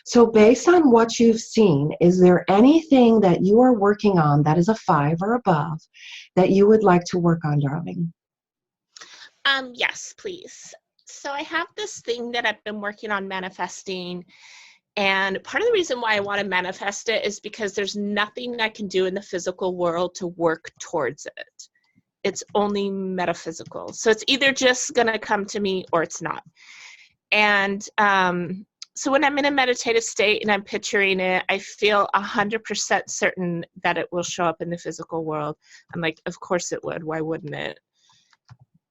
So based on what you've seen, is there anything that you are working on that is a 5 or above that you would like to work on, darling? Yes, please. So I have this thing that I've been working on manifesting, and part of the reason why I want to manifest it is because there's nothing I can do in the physical world to work towards it. It's only metaphysical. So it's either just going to come to me or it's not. And so when I'm in a meditative state and I'm picturing it, I feel 100% certain that it will show up in the physical world. I'm like, of course it would. Why wouldn't it?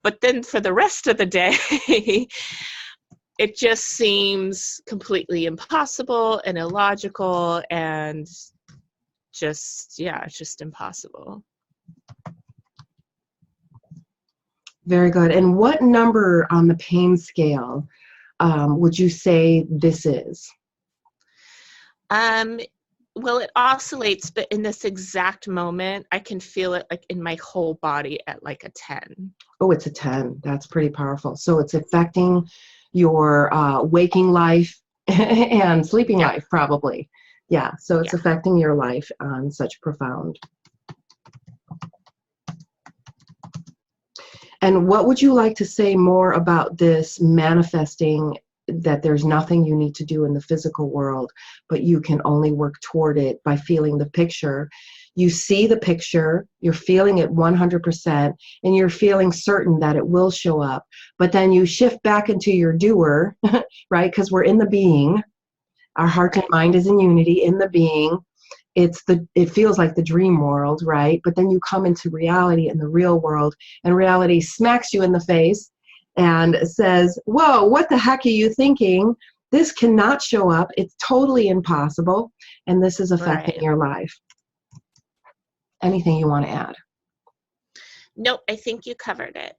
But then for the rest of the day, it just seems completely impossible and illogical and just, yeah, it's just impossible. Very good. And what number on the pain scale would you say this is? Well, it oscillates, but in this exact moment, I can feel it like in my whole body at like a 10. Oh, it's a 10. That's pretty powerful. So it's affecting your waking life and sleeping life, probably. Yeah, so it's affecting your life on such profound. And what would you like to say more about this manifesting, that there's nothing you need to do in the physical world, but you can only work toward it by feeling the picture? You see the picture, you're feeling it 100%, and you're feeling certain that it will show up. But then you shift back into your doer, right? Because we're in the being. Our heart and mind is in unity in the being. It feels like the dream world, right? But then you come into reality in the real world, and reality smacks you in the face and says, whoa, what the heck are you thinking? This cannot show up. It's totally impossible. And this is affecting your life. Anything you want to add? Nope, I think you covered it.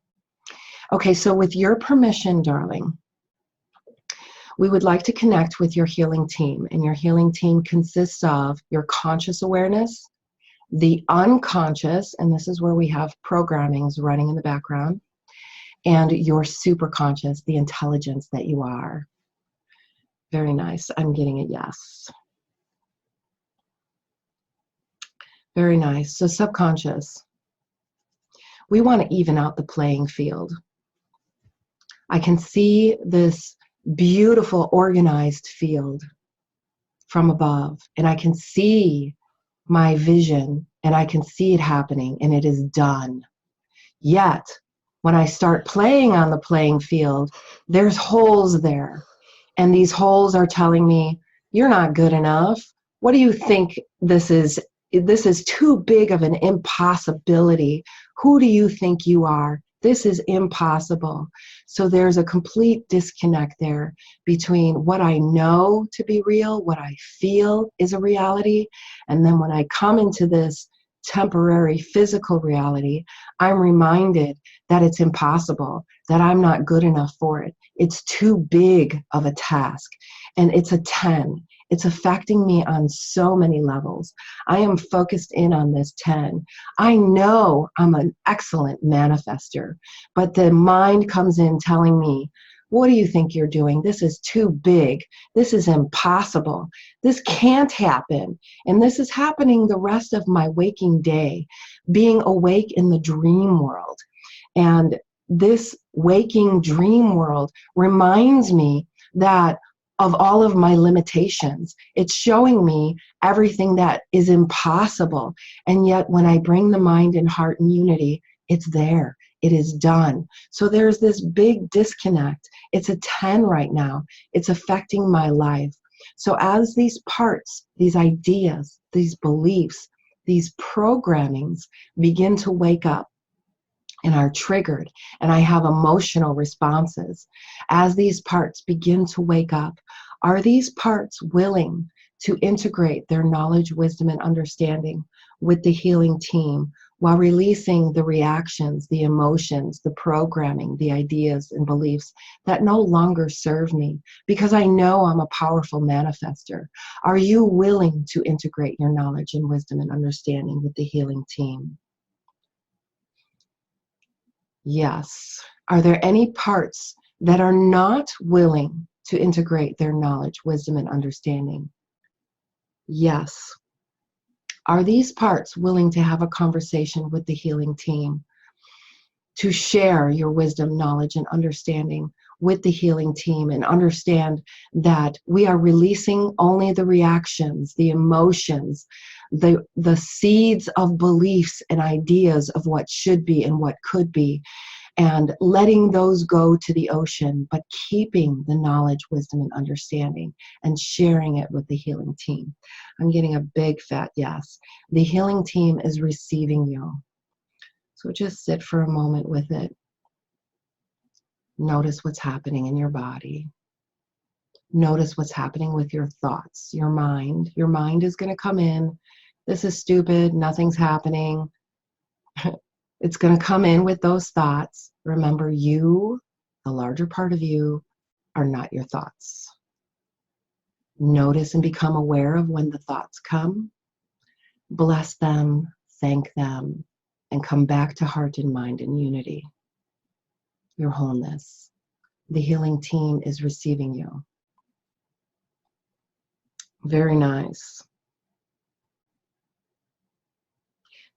Okay, so with your permission, darling, we would like to connect with your healing team. And your healing team consists of your conscious awareness, the unconscious, and this is where we have programmings running in the background, and your superconscious, the intelligence that you are. Very nice. I'm getting a yes. Very nice. So subconscious. We want to even out the playing field. I can see this beautiful organized field from above, and I can see my vision, and I can see it happening, and it is done. Yet, when I start playing on the playing field, there's holes there, and these holes are telling me, you're not good enough. What do you think this is? This is too big of an impossibility. Who do you think you are? This is impossible. So there's a complete disconnect there between what I know to be real, what I feel is a reality, and then when I come into this temporary physical reality, I'm reminded that it's impossible, that I'm not good enough for it. It's too big of a task, and it's a 10. It's affecting me on so many levels. I am focused in on this 10. I know I'm an excellent manifester, but the mind comes in telling me, what do you think you're doing? This is too big. This is impossible. This can't happen. And this is happening the rest of my waking day, being awake in the dream world. And this waking dream world reminds me that of all of my limitations. It's showing me everything that is impossible. And yet when I bring the mind and heart in unity, it's there. It is done. So there's this big disconnect. It's a 10 right now. It's affecting my life. So as these parts, these ideas, these beliefs, these programmings begin to wake up and are triggered, and I have emotional responses, as these parts begin to wake up, are these parts willing to integrate their knowledge, wisdom, and understanding with the healing team while releasing the reactions, the emotions, the programming, the ideas and beliefs that no longer serve me, because I know I'm a powerful manifester? Are you willing to integrate your knowledge and wisdom and understanding with the healing team? Yes. Are there any parts that are not willing to integrate their knowledge, wisdom, and understanding? Yes. Are these parts willing to have a conversation with the healing team, to share your wisdom, knowledge, and understanding with the healing team, and understand that we are releasing only the reactions, the emotions, the seeds of beliefs and ideas of what should be and what could be, and letting those go to the ocean, but keeping the knowledge, wisdom, and understanding and sharing it with the healing team? I'm getting a big fat yes. The healing team is receiving you. So just sit for a moment with it. Notice what's happening in your body. Notice what's happening with your thoughts, your mind. Your mind is going to come in. This is stupid. Nothing's happening. It's going to come in with those thoughts. Remember, you, the larger part of you, are not your thoughts. Notice and become aware of when the thoughts come. Bless them, thank them, and come back to heart and mind in unity. Your wholeness. The healing team is receiving you. Very nice.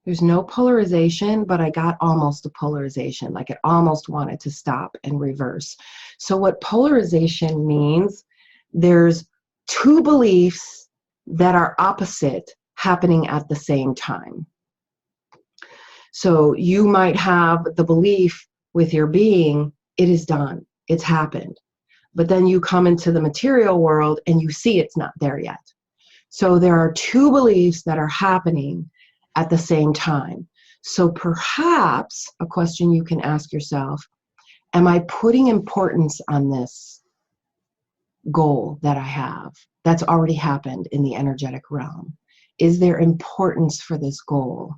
There's no polarization, but I got almost a polarization, like it almost wanted to stop and reverse. So what polarization means, there's two beliefs that are opposite happening at the same time. So you might have the belief with your being, it is done, it's happened. But then you come into the material world and you see it's not there yet. So there are two beliefs that are happening at the same time. So perhaps a question you can ask yourself, am I putting importance on this goal that I have that's already happened in the energetic realm? Is there importance for this goal?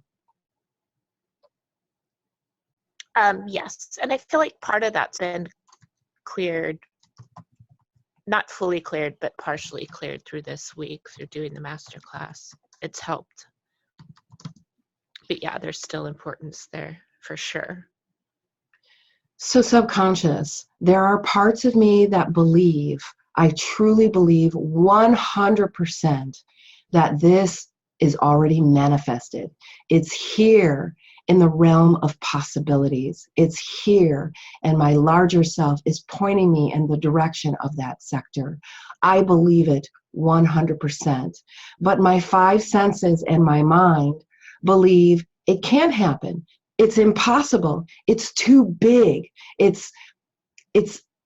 Yes, and I feel like part of that's been cleared, not fully cleared, but partially cleared through this week through doing the master class. It's helped. But yeah, there's still importance there for sure. So subconscious, there are parts of me that believe, I truly believe 100% that this is already manifested. It's here in the realm of possibilities. It's here, and my larger self is pointing me in the direction of that sector. I believe it 100%. But my five senses and my mind believe it can't happen. It's impossible. It's too big. It's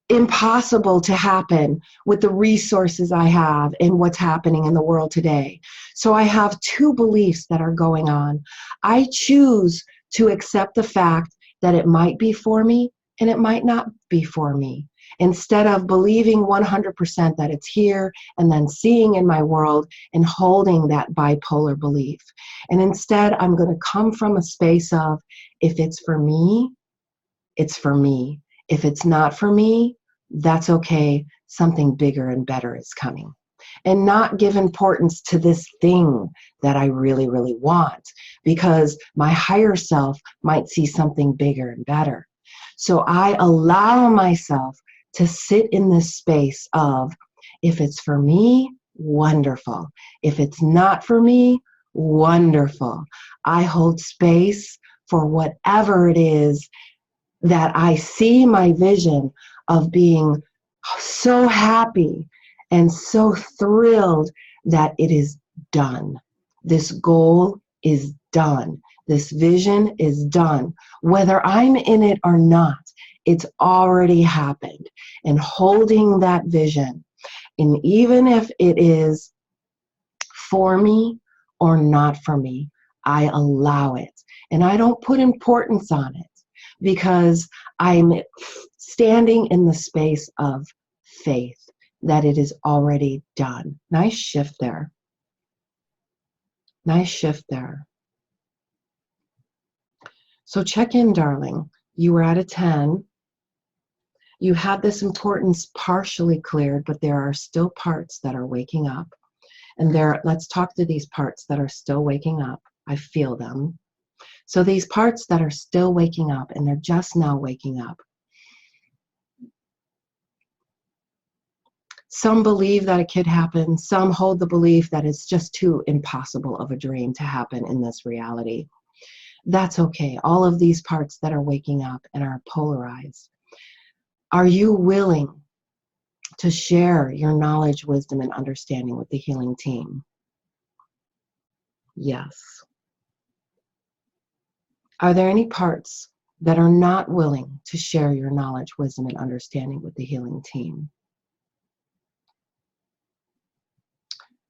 impossible to happen with the resources I have and what's happening in the world today. So I have two beliefs that are going on. I choose to accept the fact that it might be for me and it might not be for me, instead of believing 100% that it's here and then seeing in my world and holding that bipolar belief. And instead, I'm going to come from a space of, if it's for me, it's for me. If it's not for me, that's okay. Something bigger and better is coming. And not give importance to this thing that I really, really want, because my higher self might see something bigger and better. So I allow myself to sit in this space of, if it's for me, wonderful. If it's not for me, wonderful. I hold space for whatever it is that I see my vision of being so happy and so thrilled that it is done. This goal is done. This vision is done. Whether I'm in it or not, it's already happened. And holding that vision, and even if it is for me or not for me, I allow it. And I don't put importance on it, because I'm standing in the space of faith that it is already done. Nice shift there. Nice shift there. So check in, darling. You were at a 10. You had this importance partially cleared, but there are still parts that are waking up. And let's talk to these parts that are still waking up. I feel them. So these parts that are still waking up, and they're just now waking up, Some believe that it could happen. Some hold the belief that it's just too impossible of a dream to happen in this reality. That's okay. All of these parts that are waking up and are polarized. Are you willing to share your knowledge, wisdom, and understanding with the healing team? Yes. Are there any parts that are not willing to share your knowledge, wisdom, and understanding with the healing team?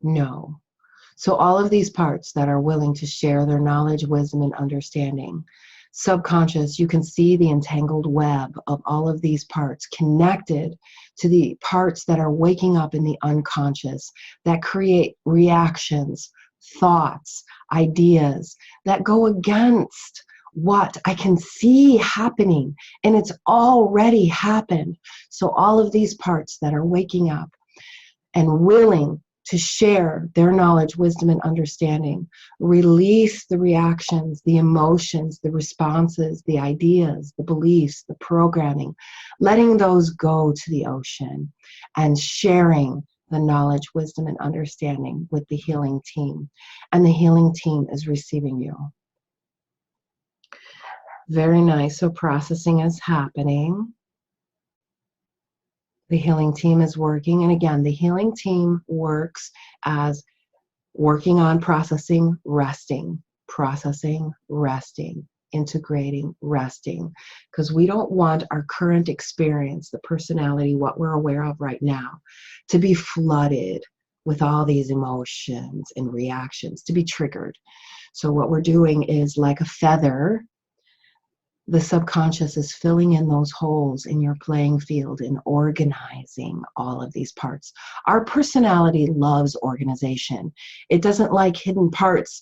No. So all of these parts that are willing to share their knowledge, wisdom, and understanding, subconscious, you can see the entangled web of all of these parts connected to the parts that are waking up in the unconscious that create reactions, thoughts, ideas that go against what I can see happening, and it's already happened. So all of these parts that are waking up and willing to share their knowledge, wisdom, and understanding, release the reactions, the emotions, the responses, the ideas, the beliefs, the programming, letting those go to the ocean and sharing the knowledge, wisdom, and understanding with the healing team. And the healing team is receiving you. Very nice. So processing is happening. The healing team is working. And again, the healing team works as working on processing, resting, integrating, resting. Because we don't want our current experience, the personality, what we're aware of right now, to be flooded with all these emotions and reactions, to be triggered. So what we're doing is like a feather, the subconscious is filling in those holes in your playing field and organizing all of these parts. Our personality loves organization. It doesn't like hidden parts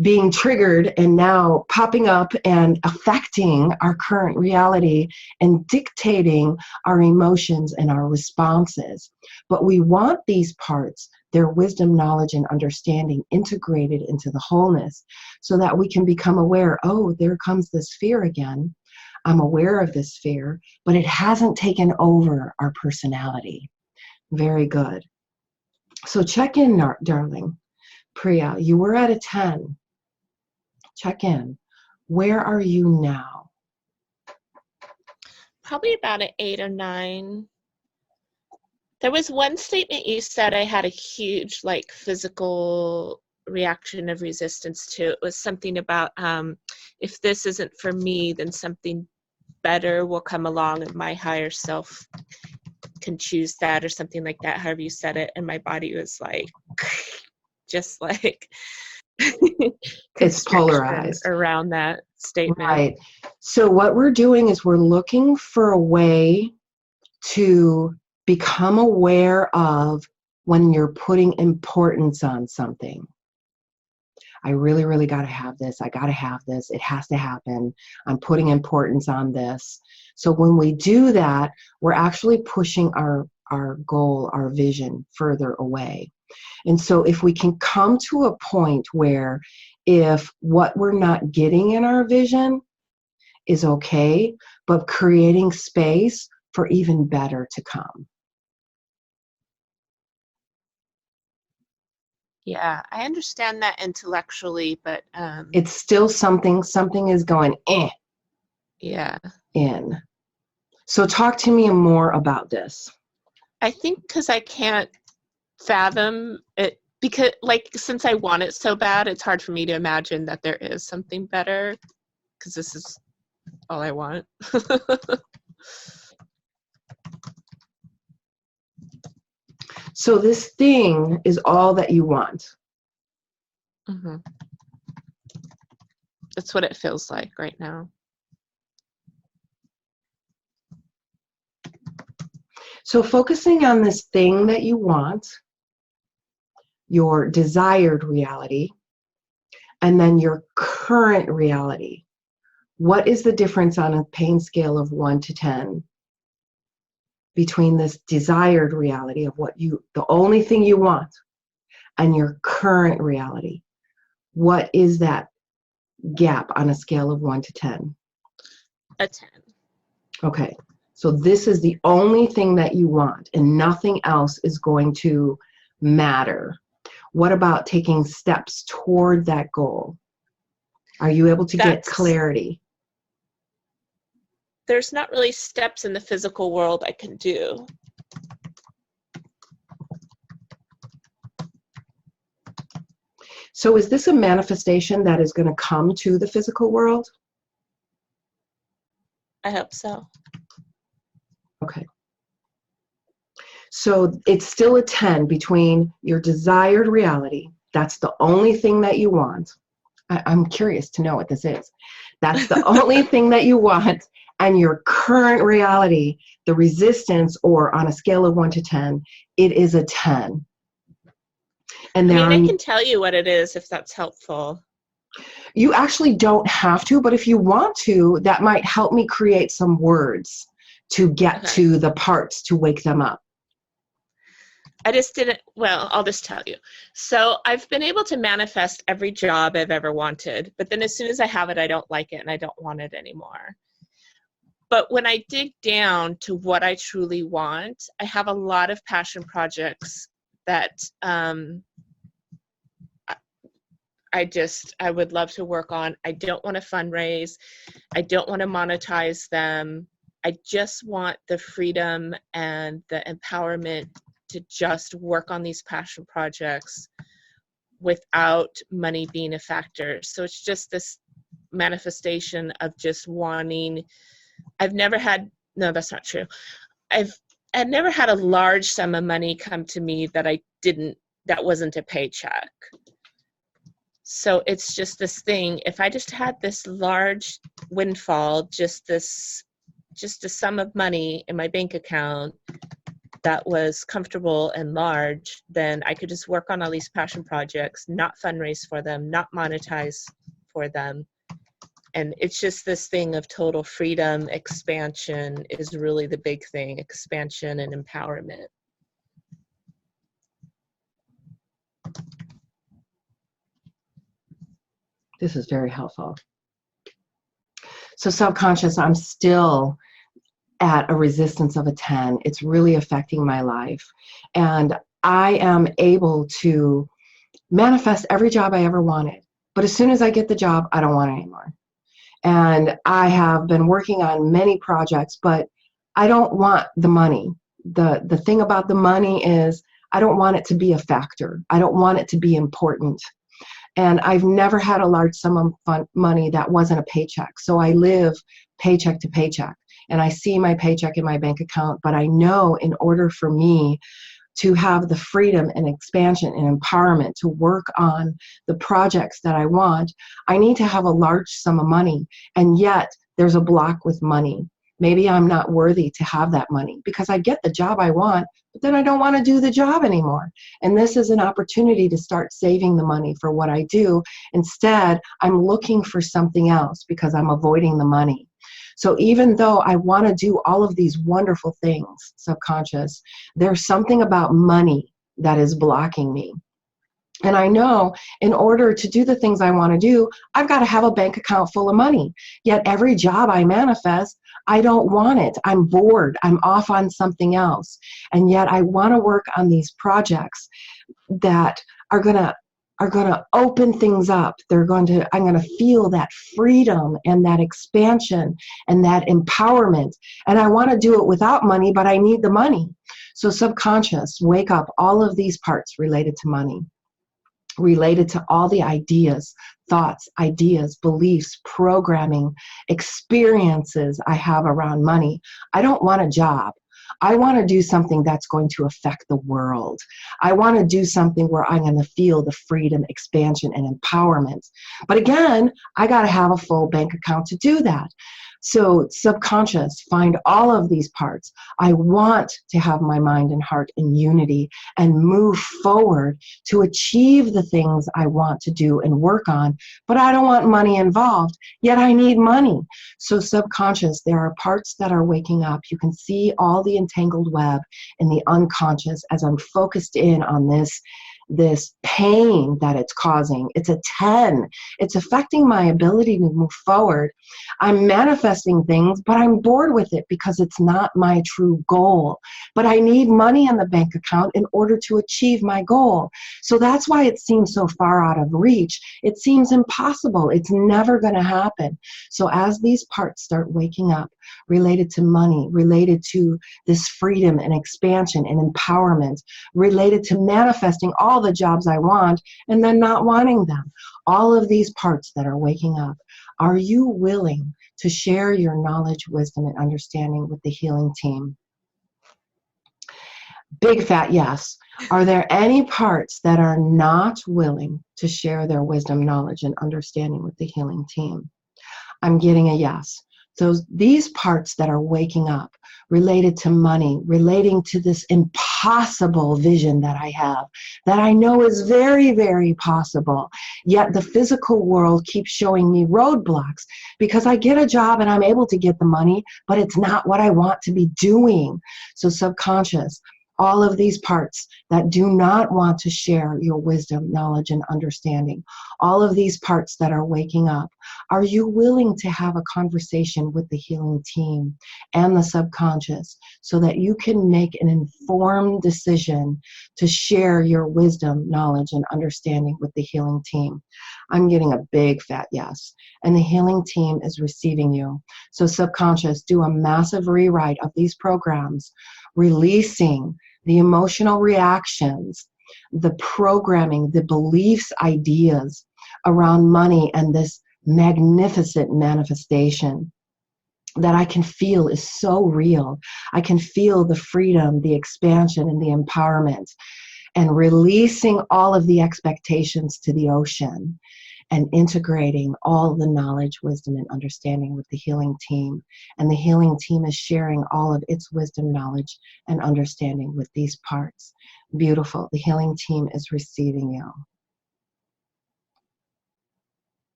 being triggered and now popping up and affecting our current reality and dictating our emotions and our responses. But we want these parts, their wisdom, knowledge, and understanding integrated into the wholeness so that we can become aware, oh, there comes this fear again. I'm aware of this fear, but it hasn't taken over our personality. Very good. So check in, darling. Priya, you were at a 10. Check in. Where are you now? Probably about an 8 or 9. There was one statement you said I had a huge physical reaction of resistance to. It was something about if this isn't for me, then something better will come along and my higher self can choose that, or something like that, however you said it. And my body was just it's polarized around that statement. Right. So what we're doing is we're looking for a way to become aware of when you're putting importance on something. I really, really got to have this. I got to have this. It has to happen. I'm putting importance on this. So when we do that, we're actually pushing our goal, our vision further away. And so if we can come to a point where if what we're not getting in our vision is okay, but creating space for even better to come. Yeah, I understand that intellectually, but it's still something is going yeah, in. So talk to me more about this. I think because I can't fathom it, because since I want it so bad, it's hard for me to imagine that there is something better, because this is all I want. So this thing is all that you want. Mm-hmm. That's what it feels like right now. So focusing on this thing that you want, your desired reality, and then your current reality. What is the difference on a pain scale of 1 to 10 between this desired reality of the only thing you want, and your current reality? What is that gap on a scale of 1 to 10? A 10. Okay. So this is the only thing that you want, and nothing else is going to matter. What about taking steps toward that goal? Are you able to get clarity? There's not really steps in the physical world I can do. So is this a manifestation that is going to come to the physical world? I hope so. Okay. So it's still a 10 between your desired reality. That's the only thing that you want. I'm curious to know what this is. That's the only thing that you want. And your current reality, the resistance, or on a scale of 1 to 10, it is a 10. And I can tell you what it is if that's helpful. You actually don't have to, but if you want to, that might help me create some words to get to the parts to wake them up. I just didn't, well, I'll just tell you. So I've been able to manifest every job I've ever wanted, but then as soon as I have it, I don't like it and I don't want it anymore. But when I dig down to what I truly want, I have a lot of passion projects that I would love to work on. I don't want to fundraise. I don't want to monetize them. I just want the freedom and the empowerment to just work on these passion projects without money being a factor. So it's just this manifestation of just wanting. I've never had, no, that's not true. I've never had a large sum of money come to me that wasn't a paycheck. So it's just this thing, if I just had this large windfall, just a sum of money in my bank account that was comfortable and large, then I could just work on all these passion projects, not fundraise for them, not monetize for them. And it's just this thing of total freedom. Expansion is really the big thing, expansion and empowerment. This is very helpful. So subconscious, I'm still at a resistance of a 10. It's really affecting my life. And I am able to manifest every job I ever wanted. But as soon as I get the job, I don't want it anymore. And I have been working on many projects, but I don't want the money. The thing about the money is I don't want it to be a factor. I don't want it to be important. And I've never had a large sum of money that wasn't a paycheck. So I live paycheck to paycheck. And I see my paycheck in my bank account, but I know in order for me to have the freedom and expansion and empowerment to work on the projects that I want, I need to have a large sum of money. And yet there's a block with money. Maybe I'm not worthy to have that money because I get the job I want, but then I don't want to do the job anymore. And this is an opportunity to start saving the money for what I do. Instead, I'm looking for something else because I'm avoiding the money. So even though I want to do all of these wonderful things, subconscious, there's something about money that is blocking me. And I know in order to do the things I want to do, I've got to have a bank account full of money. Yet every job I manifest, I don't want it. I'm bored. I'm off on something else. And yet I want to work on these projects that are going to open things up. I'm going to feel that freedom and that expansion and that empowerment. And I want to do it without money, but I need the money. So subconscious, wake up all of these parts related to money, related to all the ideas, thoughts, ideas, beliefs, programming, experiences I have around money. I don't want a job. I want to do something that's going to affect the world. I want to do something where I'm going to feel the freedom, expansion, and empowerment. But again, I got to have a full bank account to do that. So subconscious, find all of these parts. I want to have my mind and heart in unity and move forward to achieve the things I want to do and work on, but I don't want money involved, yet I need money. So subconscious, there are parts that are waking up. You can see all the entangled web in the unconscious as I'm focused in on this this pain that it's causing. It's a 10. It's affecting my ability to move forward. I'm manifesting things, but I'm bored with it because it's not my true goal. But I need money in the bank account in order to achieve my goal. So that's why it seems so far out of reach. It seems impossible. It's never going to happen. So as these parts start waking up, related to money, related to this freedom and expansion and empowerment, related to manifesting all the jobs I want and then not wanting them. All of these parts that are waking up, are you willing to share your knowledge, wisdom, and understanding with the healing team? Big fat yes. Are there any parts that are not willing to share their wisdom, knowledge, and understanding with the healing team? I'm getting a yes. So these parts that are waking up, related to money, relating to this impossible vision that I have, that I know is very, very possible, yet the physical world keeps showing me roadblocks because I get a job and I'm able to get the money, but it's not what I want to be doing. So subconscious, all of these parts that do not want to share your wisdom, knowledge, and understanding, all of these parts that are waking up, are you willing to have a conversation with the healing team and the subconscious so that you can make an informed decision to share your wisdom, knowledge, and understanding with the healing team? I'm getting a big fat yes. And the healing team is receiving you. So subconscious, do a massive rewrite of these programs, releasing the emotional reactions, the programming, the beliefs, ideas around money and this magnificent manifestation that I can feel is so real. I can feel the freedom, the expansion, and the empowerment, and releasing all of the expectations to the ocean and integrating all the knowledge, wisdom, and understanding with the healing team. And the healing team is sharing all of its wisdom, knowledge, and understanding with these parts. Beautiful. The healing team is receiving you.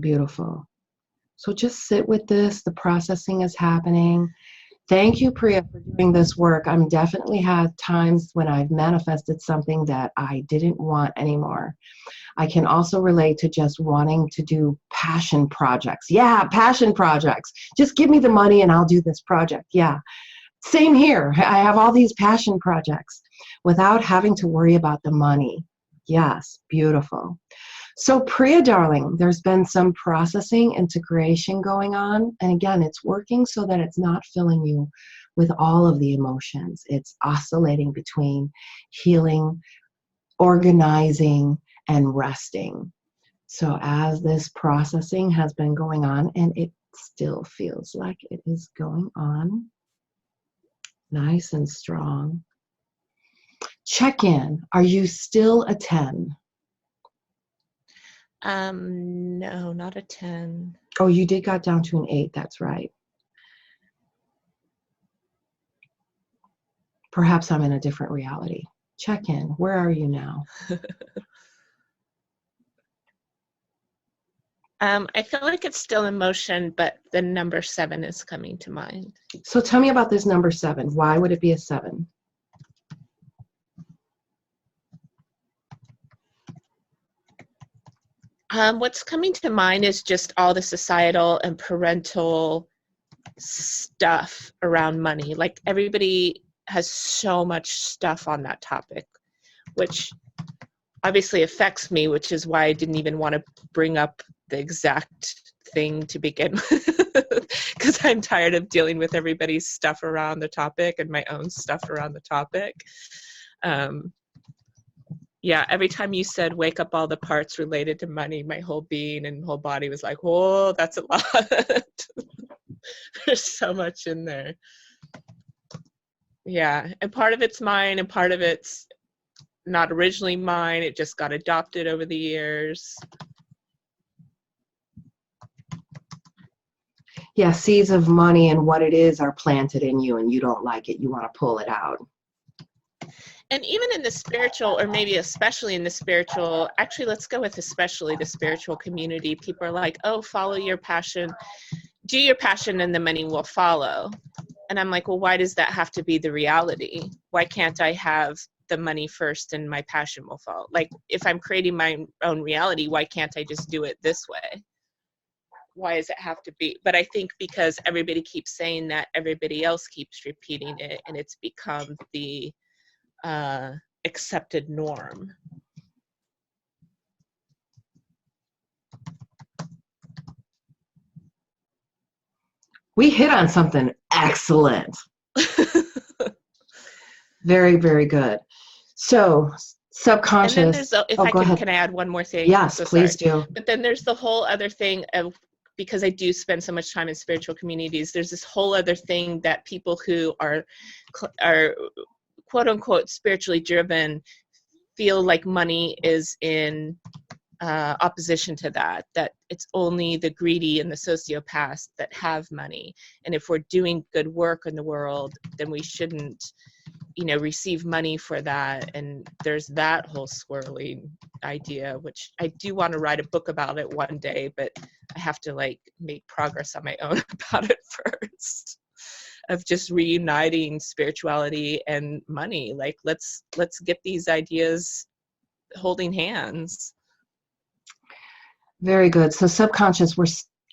Beautiful. So just sit with this. The processing is happening. Thank you, Priya, for doing this work. I'm definitely had times when I've manifested something that I didn't want anymore. I can also relate to just wanting to do passion projects. Yeah, passion projects. Just give me the money and I'll do this project. Yeah. Same here. I have all these passion projects without having to worry about the money. Yes, beautiful. So Priya, darling, there's been some processing, integration going on. And again, it's working so that it's not filling you with all of the emotions. It's oscillating between healing, organizing, and resting. So as this processing has been going on, and it still feels like it is going on, nice and strong. Check in. Are you still a 10? No, not a 10. Oh, you did got down to an 8. That's right. Perhaps I'm in a different reality. Check in. Where are you now? I feel like it's still in motion, but the number 7 is coming to mind. So tell me about this number 7. Why would it be a 7? What's coming to mind is just all the societal and parental stuff around money. Like everybody has so much stuff on that topic, which obviously affects me, which is why I didn't even want to bring up the exact thing to begin with, because I'm tired of dealing with everybody's stuff around the topic and my own stuff around the topic. Yeah, every time you said wake up all the parts related to money, my whole being and whole body was like, whoa, that's a lot. There's so much in there. Yeah, and part of it's mine and part of it's not originally mine. It just got adopted over the years. Yeah, seeds of money and what it is are planted in you and you don't like it. You want to pull it out. And even in the spiritual, or maybe especially in the spiritual, actually, let's go with especially the spiritual community. People are like, oh, follow your passion, do your passion, and the money will follow. And I'm like, well, why does that have to be the reality? Why can't I have the money first and my passion will follow. Like if I'm creating my own reality, why can't I just do it this way? Why does it have to be? But I think because everybody keeps saying that, everybody else keeps repeating it, and it's become the accepted norm. We hit on something excellent. Very, very good. So subconscious. And then there's can I add one more thing? Yes, please do. But then there's the whole other thing of, because I do spend so much time in spiritual communities, there's this whole other thing that people who are quote unquote spiritually driven feel like money is in opposition to that it's only the greedy and the sociopaths that have money. And if we're doing good work in the world, then we shouldn't, receive money for that. And there's that whole swirling idea, which I do want to write a book about it one day, but I have to make progress on my own about it first, of just reuniting spirituality and money. Like let's get these ideas holding hands. Very good. So subconscious,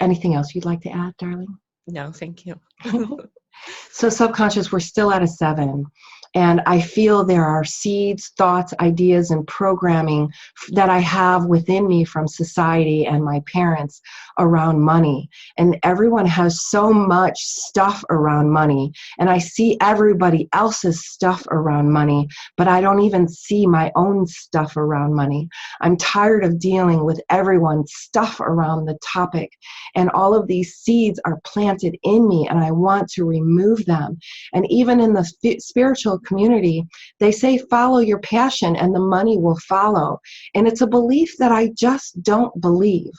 anything else you'd like to add, darling? No, thank you. So subconscious, we're still at a 7. And I feel there are seeds, thoughts, ideas, and programming that I have within me from society and my parents around money. And everyone has so much stuff around money. And I see everybody else's stuff around money, but I don't even see my own stuff around money. I'm tired of dealing with everyone's stuff around the topic. And all of these seeds are planted in me, and I want to remove them. And even in the spiritual community, they say follow your passion and the money will follow. And it's a belief that I just don't believe.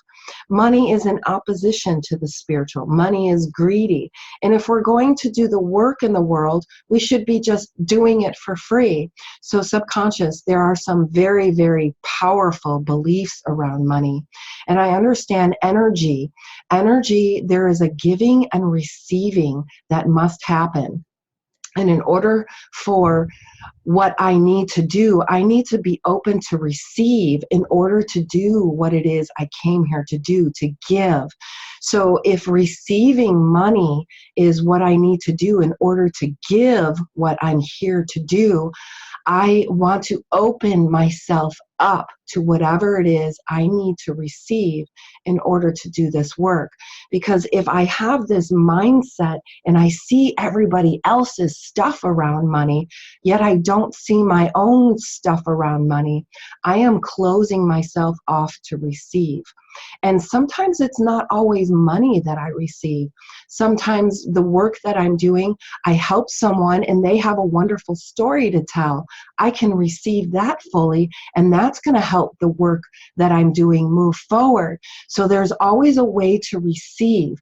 Money is in opposition to the spiritual. Money is greedy. And if we're going to do the work in the world, we should be just doing it for free. So subconscious, there are some very, very powerful beliefs around money. And I understand energy. Energy, there is a giving and receiving that must happen. And in order for what I need to do, I need to be open to receive in order to do what it is I came here to do, to give. So if receiving money is what I need to do in order to give what I'm here to do, I want to open myself up to whatever it is I need to receive in order to do this work. Because if I have this mindset and I see everybody else's stuff around money, yet I don't see my own stuff around money, I am closing myself off to receive. And sometimes it's not always money that I receive. Sometimes the work that I'm doing, I help someone and they have a wonderful story to tell. I can receive that fully, and that's going to help the work that I'm doing move forward. So there's always a way to receive.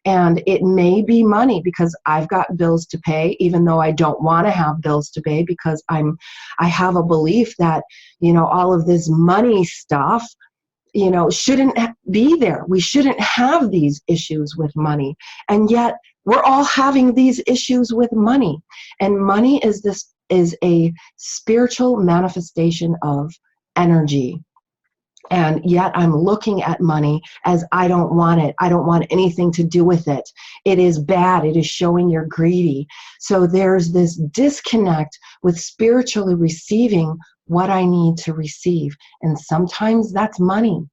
And it may be money because I've got bills to pay, even though I don't want to have bills to pay, because I have a belief that, all of this money stuff, shouldn't be there. We shouldn't have these issues with money. And yet we're all having these issues with money. And money is a spiritual manifestation of energy. And yet I'm looking at money as I don't want it. I don't want anything to do with it. It is bad. It is showing you're greedy. So there's this disconnect with spiritually receiving what I need to receive. And sometimes that's money.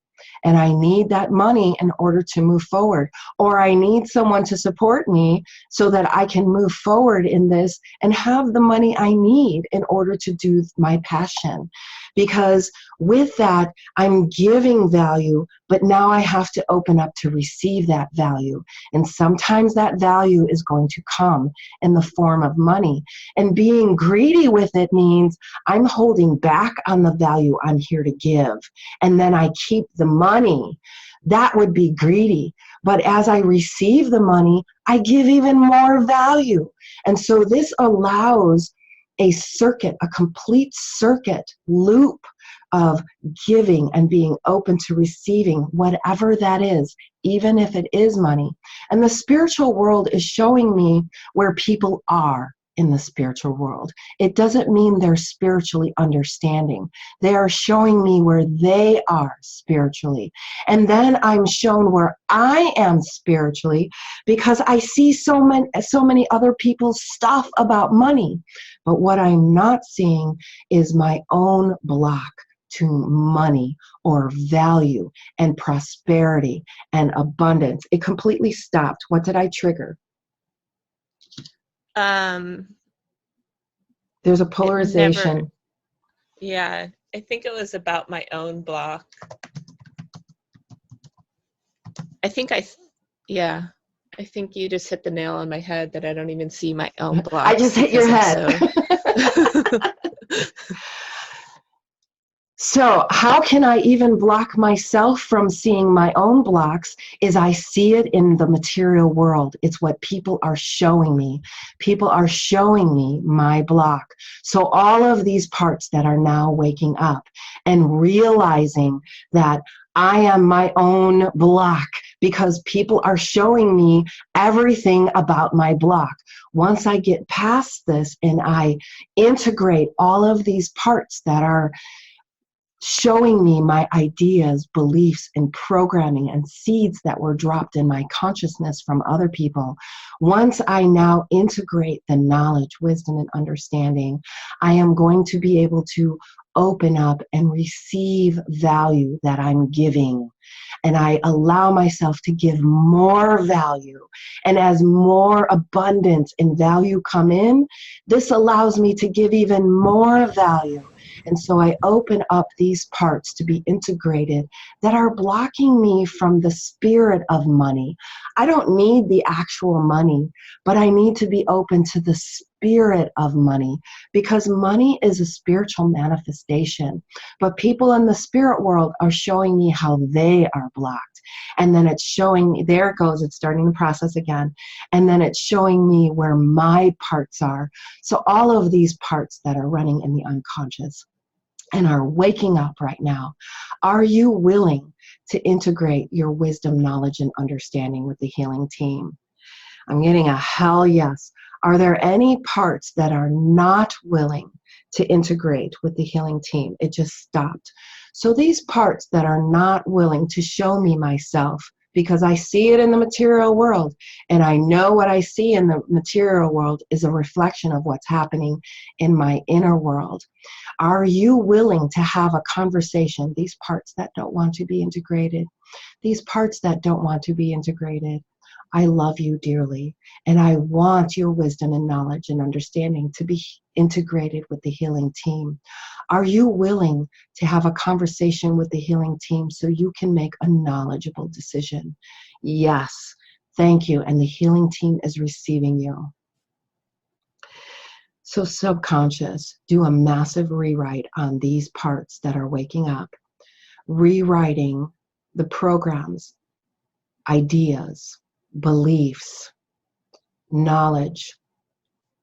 And I need that money in order to move forward. Or I need someone to support me so that I can move forward in this and have the money I need in order to do my passion. Because with that, I'm giving value, but now I have to open up to receive that value. And sometimes that value is going to come in the form of money. And being greedy with it means I'm holding back on the value I'm here to give. And then I keep the money. That would be greedy. But as I receive the money, I give even more value. And so this allows a circuit, a complete circuit loop of giving and being open to receiving whatever that is, even if it is money. And the spiritual world is showing me where people are in the spiritual world. It doesn't mean they're spiritually understanding. They are showing me where they are spiritually. And then I'm shown where I am spiritually because I see so many other people's stuff about money. But what I'm not seeing is my own block to money or value and prosperity and abundance. It completely stopped. What did I trigger? There's a polarization. Yeah, I think it was about my own block. I think you just hit the nail on my head that I don't even see my own block. I just hit your head. So how can I even block myself from seeing my own blocks is I see it in the material world. It's what people are showing me. People are showing me my block. So all of these parts that are now waking up and realizing that I am my own block because people are showing me everything about my block. Once I get past this and I integrate all of these parts that are showing me my ideas, beliefs, and programming and seeds that were dropped in my consciousness from other people. Once I now integrate the knowledge, wisdom, and understanding, I am going to be able to open up and receive value that I'm giving. And I allow myself to give more value. And as more abundance and value come in, this allows me to give even more value. And so I open up these parts to be integrated that are blocking me from the spirit of money. I don't need the actual money, but I need to be open to the spirit of money because money is a spiritual manifestation. But people in the spirit world are showing me how they are blocked. And then it's showing me, there it goes, it's starting the process again. And then it's showing me where my parts are. So all of these parts that are running in the unconscious and are waking up right now, are you willing to integrate your wisdom, knowledge, and understanding with the healing team? I'm getting a hell yes. Are there any parts that are not willing to integrate with the healing team? It just stopped. So these parts that are not willing to show me myself, because I see it in the material world, and I know what I see in the material world is a reflection of what's happening in my inner world. Are you willing to have a conversation? These parts that don't want to be integrated, these parts that don't want to be integrated, I love you dearly, and I want your wisdom and knowledge and understanding to be integrated with the healing team. Are you willing to have a conversation with the healing team so you can make a knowledgeable decision? Yes, thank you, and the healing team is receiving you. So subconscious, do a massive rewrite on these parts that are waking up, rewriting the programs, ideas, beliefs, knowledge,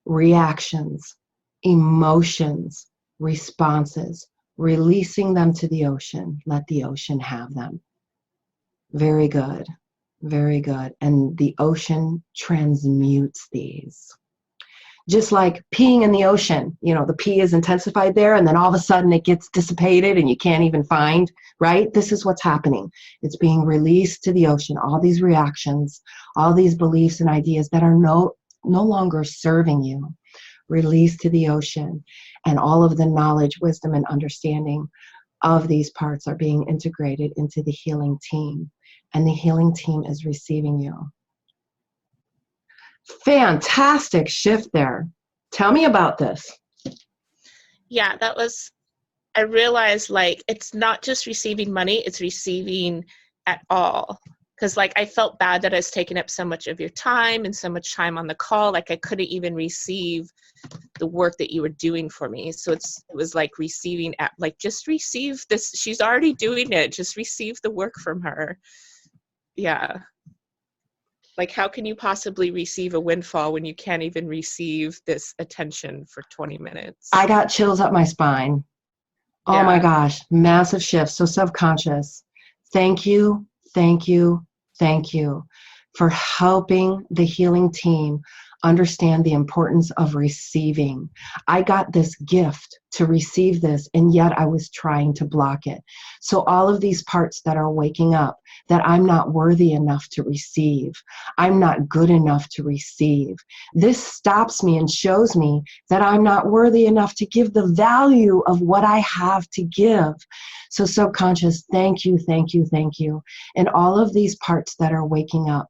reactions, emotions, responses, releasing them to the ocean. Let the ocean have them. Very good. Very good. And the ocean transmutes these. Just like peeing in the ocean, you know, the pee is intensified there and then all of a sudden it gets dissipated and you can't even find, right? This is what's happening. It's being released to the ocean, all these reactions, all these beliefs and ideas that are no longer serving you, released to the ocean, and all of the knowledge, wisdom, and understanding of these parts are being integrated into the healing team, and the healing team is receiving you. Fantastic shift there. Tell me about this. Yeah, I realized like it's not just receiving money, it's receiving at all. Because like I felt bad that I was taking up so much of your time and so much time on the call, like I couldn't even receive the work that you were doing for me. So it was like receiving at like just receive this. She's already doing it. Just receive the work from her. Yeah. Like, how can you possibly receive a windfall when you can't even receive this attention for 20 minutes? I got chills up my spine. Oh my gosh, massive shift. So subconscious. Thank you, thank you, thank you for helping the healing team understand the importance of receiving. I got this gift to receive this, and yet I was trying to block it. So all of these parts that are waking up, that I'm not worthy enough to receive, I'm not good enough to receive. This stops me and shows me that I'm not worthy enough to give the value of what I have to give. So subconscious, thank you, thank you, thank you. And all of these parts that are waking up,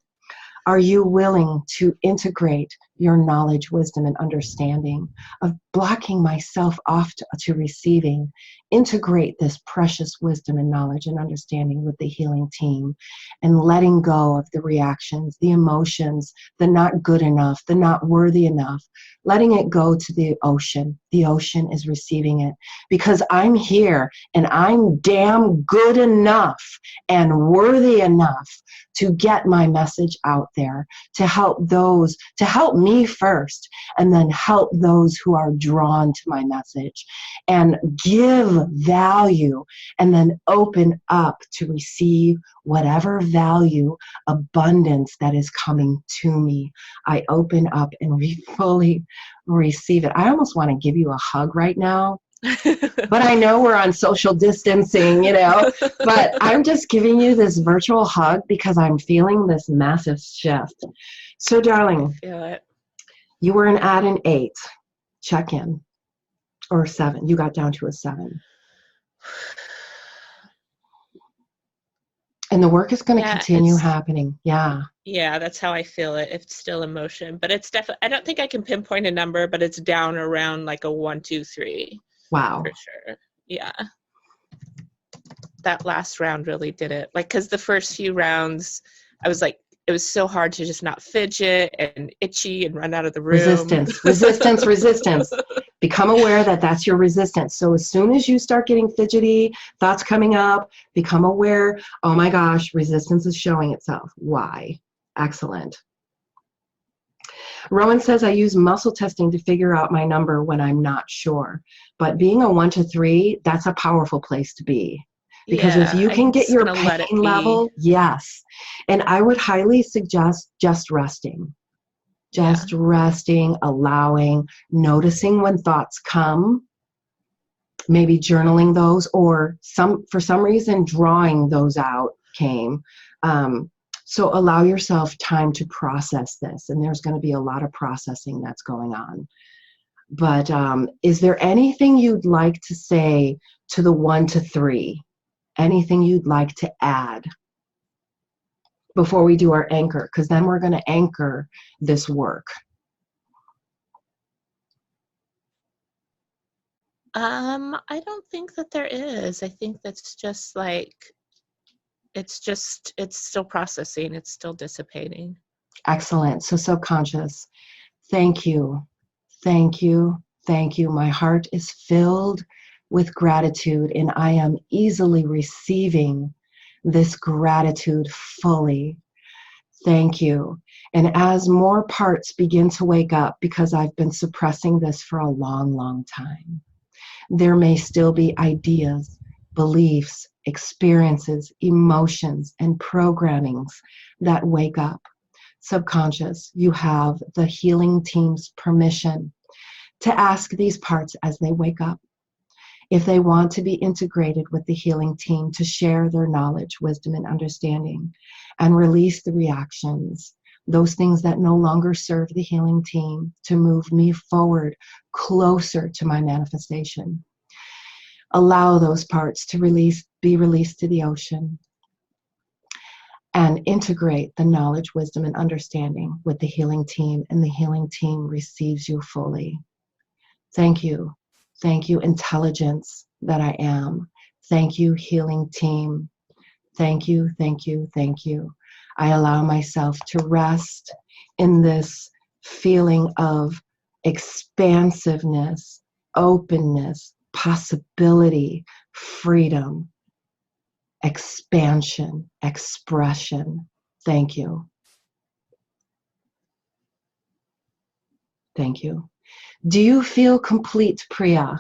are you willing to integrate your knowledge, wisdom, and understanding of blocking myself off to receiving? Integrate this precious wisdom and knowledge and understanding with the healing team, and letting go of the reactions, the emotions, the not good enough, the not worthy enough, letting it go to the ocean. The ocean is receiving it because I'm here and I'm damn good enough and worthy enough to get my message out there, to help those, to help me first, and then help those who are drawn to my message, and give value, and then open up to receive whatever value, abundance that is coming to me. I open up and fully receive it. I almost want to give you a hug right now. But I know we're on social distancing, but I'm just giving you this virtual hug because I'm feeling this massive shift. So, darling, Feel it. You were at an 8 check-in, or 7. You got down to a 7. And the work is going to continue happening. Yeah. Yeah, that's how I feel it. It's still emotion, but it's definitely, I don't think I can pinpoint a number, but it's down around like a 1, 2, 3. Wow. For sure. Yeah. That last round really did it. Like, because the first few rounds, I was like, it was so hard to just not fidget and itchy and run out of the room. Resistance. Become aware that that's your resistance. So as soon as you start getting fidgety, thoughts coming up, become aware, oh my gosh, resistance is showing itself. Why? Excellent. Rowan says, I use muscle testing to figure out my number when I'm not sure. But being a 1 to 3, that's a powerful place to be. Because if you can get your pain level, yes. And I would highly suggest just resting. Just resting, allowing, noticing when thoughts come, maybe journaling those, or for some reason drawing those out came. So allow yourself time to process this, and there's going to be a lot of processing that's going on. But is there anything you'd like to say to the 1 to 3? Anything you'd like to add before we do our anchor? Because then we're going to anchor this work. I don't think that there is. I think that's just like, it's still processing. It's still dissipating. Excellent. So subconscious, thank you. Thank you. Thank you. My heart is filled with gratitude, and I am easily receiving this gratitude fully. Thank you. And as more parts begin to wake up, because I've been suppressing this for a long, long time, there may still be ideas, beliefs, experiences, emotions, and programmings that wake up. Subconscious, you have the healing team's permission to ask these parts as they wake up if they want to be integrated with the healing team, to share their knowledge, wisdom, and understanding, and release the reactions, those things that no longer serve the healing team, to move me forward closer to my manifestation. Allow those parts to be released to the ocean, and integrate the knowledge, wisdom, and understanding with the healing team, and the healing team receives you fully. Thank you. Thank you, intelligence that I am. Thank you, healing team. Thank you, thank you, thank you. I allow myself to rest in this feeling of expansiveness, openness, possibility, freedom, expansion, expression. Thank you. Thank you. Do you feel complete, Priya?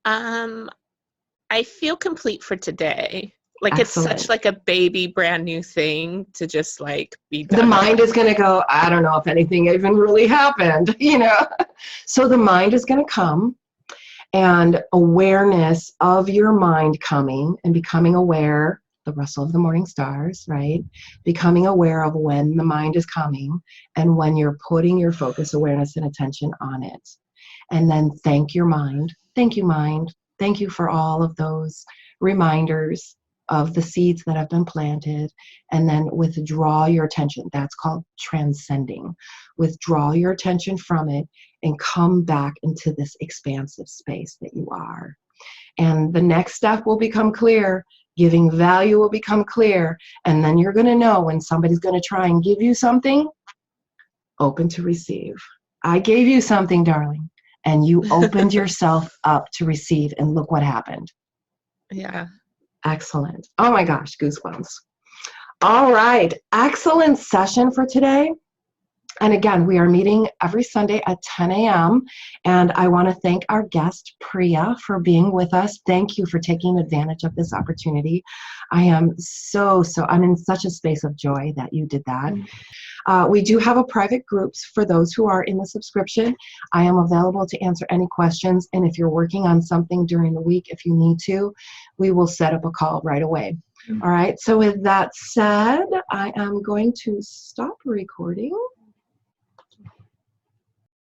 I feel complete for today. Like it's Excellent. such like a baby brand new thing to just like be done. The mind is going to go, I don't know if anything even really happened, you know? So the mind is going to come, and awareness of your mind coming and becoming aware, the rustle of the morning stars, right? Becoming aware of when the mind is coming and when you're putting your focus, awareness, and attention on it. And then thank your mind. Thank you, mind. Thank you for all of those reminders of the seeds that have been planted. And then withdraw your attention. That's called transcending. Withdraw your attention from it and come back into this expansive space that you are. And the next step will become clear. Giving value will become clear. And then you're going to know when somebody's going to try and give you something, open to receive. I gave you something, darling, and you opened yourself up to receive, and look what happened. Yeah. Excellent. Oh my gosh, goosebumps. All right. Excellent session for today. And again, we are meeting every Sunday at 10 a.m. And I want to thank our guest, Priya, for being with us. Thank you for taking advantage of this opportunity. I'm in such a space of joy that you did that. We do have a private groups for those who are in the subscription. I am available to answer any questions. And if you're working on something during the week, if you need to, we will set up a call right away. All right. So with that said, I am going to stop recording.